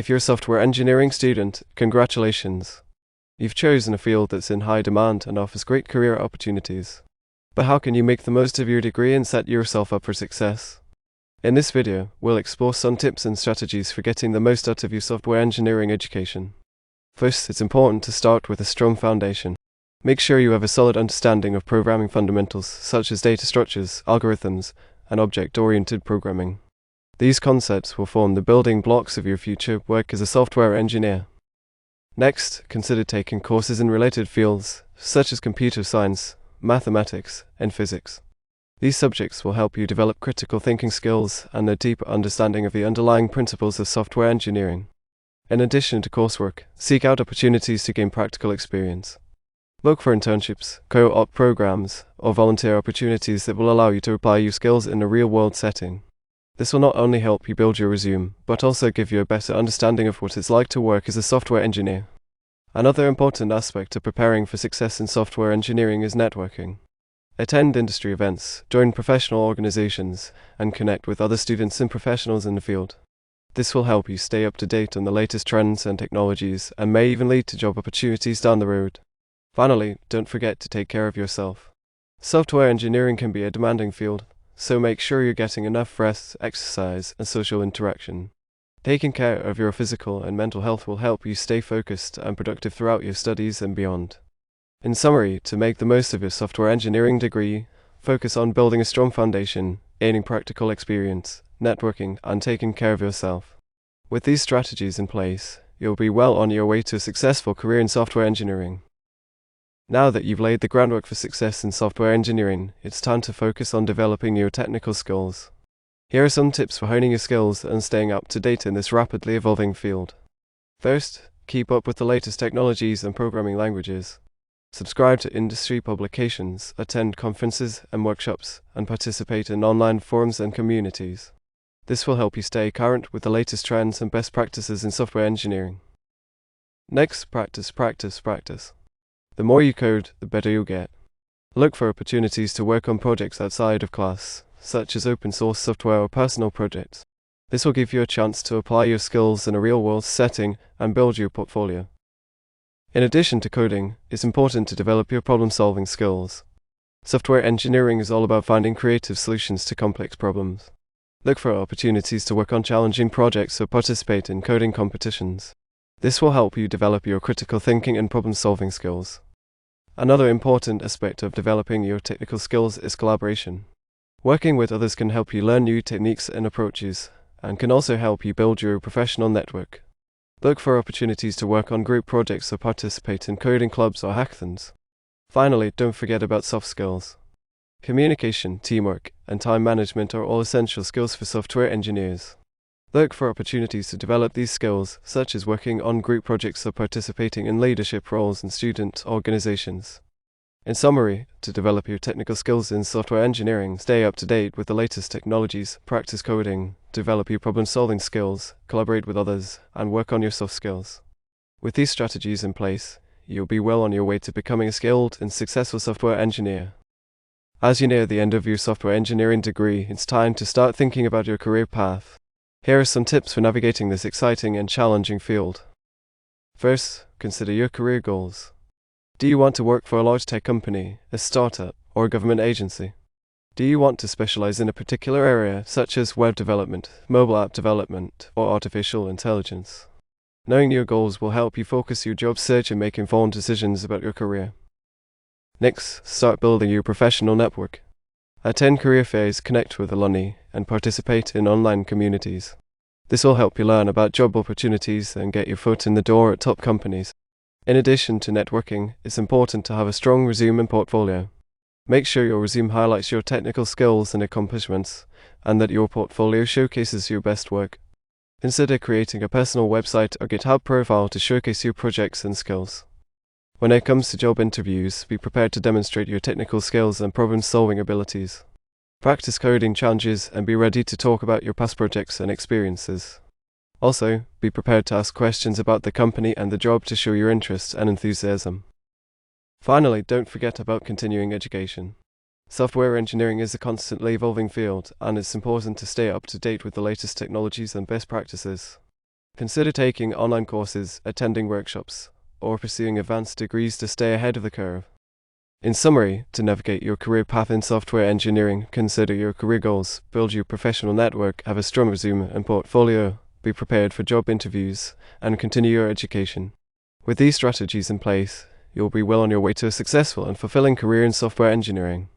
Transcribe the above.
If you're a software engineering student, congratulations. You've chosen a field that's in high demand and offers great career opportunities. But how can you make the most of your degree and set yourself up for success? In this video, we'll explore some tips and strategies for getting the most out of your software engineering education. First, it's important to start with a strong foundation. Make sure you have a solid understanding of programming fundamentals such as data structures, algorithms, and object-oriented programming. These concepts will form the building blocks of your future work as a software engineer. Next, consider taking courses in related fields, such as computer science, mathematics, and physics. These subjects will help you develop critical thinking skills and a deeper understanding of the underlying principles of software engineering. In addition to coursework, seek out opportunities to gain practical experience. Look for internships, co-op programs, or volunteer opportunities that will allow you to apply your skills in a real-world setting. This will not only help you build your resume, but also give you a better understanding of what it's like to work as a software engineer. Another important aspect of preparing for success in software engineering is networking. Attend industry events, join professional organizations, and connect with other students and professionals in the field. This will help you stay up to date on the latest trends and technologies, and may even lead to job opportunities down the road. Finally, don't forget to take care of yourself. Software engineering can be a demanding field, so make sure you're getting enough rest, exercise, and social interaction. Taking care of your physical and mental health will help you stay focused and productive throughout your studies and beyond. In summary, to make the most of your software engineering degree, focus on building a strong foundation, gaining practical experience, networking, and taking care of yourself. With these strategies in place, you'll be well on your way to a successful career in software engineering. Now that you've laid the groundwork for success in software engineering, it's time to focus on developing your technical skills. Here are some tips for honing your skills and staying up to date in this rapidly evolving field. First, keep up with the latest technologies and programming languages. Subscribe to industry publications, attend conferences and workshops, and participate in online forums and communities. This will help you stay current with the latest trends and best practices in software engineering. Next, practice. The more you code, the better you'll get. Look for opportunities to work on projects outside of class, such as open source software or personal projects. This will give you a chance to apply your skills in a real-world setting and build your portfolio. In addition to coding, it's important to develop your problem-solving skills. Software engineering is all about finding creative solutions to complex problems. Look for opportunities to work on challenging projects or participate in coding competitions. This will help you develop your critical thinking and problem-solving skills. Another important aspect of developing your technical skills is collaboration. Working with others can help you learn new techniques and approaches, and can also help you build your professional network. Look for opportunities to work on group projects or participate in coding clubs or hackathons. Finally, don't forget about soft skills. Communication, teamwork, and time management are all essential skills for software engineers. Look for opportunities to develop these skills, such as working on group projects or participating in leadership roles in student organizations. In summary, to develop your technical skills in software engineering, stay up to date with the latest technologies, practice coding, develop your problem-solving skills, collaborate with others, and work on your soft skills. With these strategies in place, you'll be well on your way to becoming a skilled and successful software engineer. As you near the end of your software engineering degree, it's time to start thinking about your career path. Here are some tips for navigating this exciting and challenging field. First, consider your career goals. Do you want to work for a large tech company, a startup, or a government agency? Do you want to specialize in a particular area, such as web development, mobile app development, or artificial intelligence? Knowing your goals will help you focus your job search and make informed decisions about your career. Next, start building your professional network. Attend career fairs, connect with alumni, and participate in online communities. This will help you learn about job opportunities and get your foot in the door at top companies. In addition to networking, it's important to have a strong resume and portfolio. Make sure your resume highlights your technical skills and accomplishments, and that your portfolio showcases your best work. Consider creating a personal website or GitHub profile to showcase your projects and skills. When it comes to job interviews, be prepared to demonstrate your technical skills and problem-solving abilities. Practice coding challenges and be ready to talk about your past projects and experiences. Also, be prepared to ask questions about the company and the job to show your interest and enthusiasm. Finally, don't forget about continuing education. Software engineering is a constantly evolving field, and it's important to stay up to date with the latest technologies and best practices. Consider taking online courses, attending workshops, or pursuing advanced degrees to stay ahead of the curve. In summary, to navigate your career path in software engineering, consider your career goals, build your professional network, have a strong resume and portfolio, be prepared for job interviews, and continue your education. With these strategies in place, you'll be well on your way to a successful and fulfilling career in software engineering.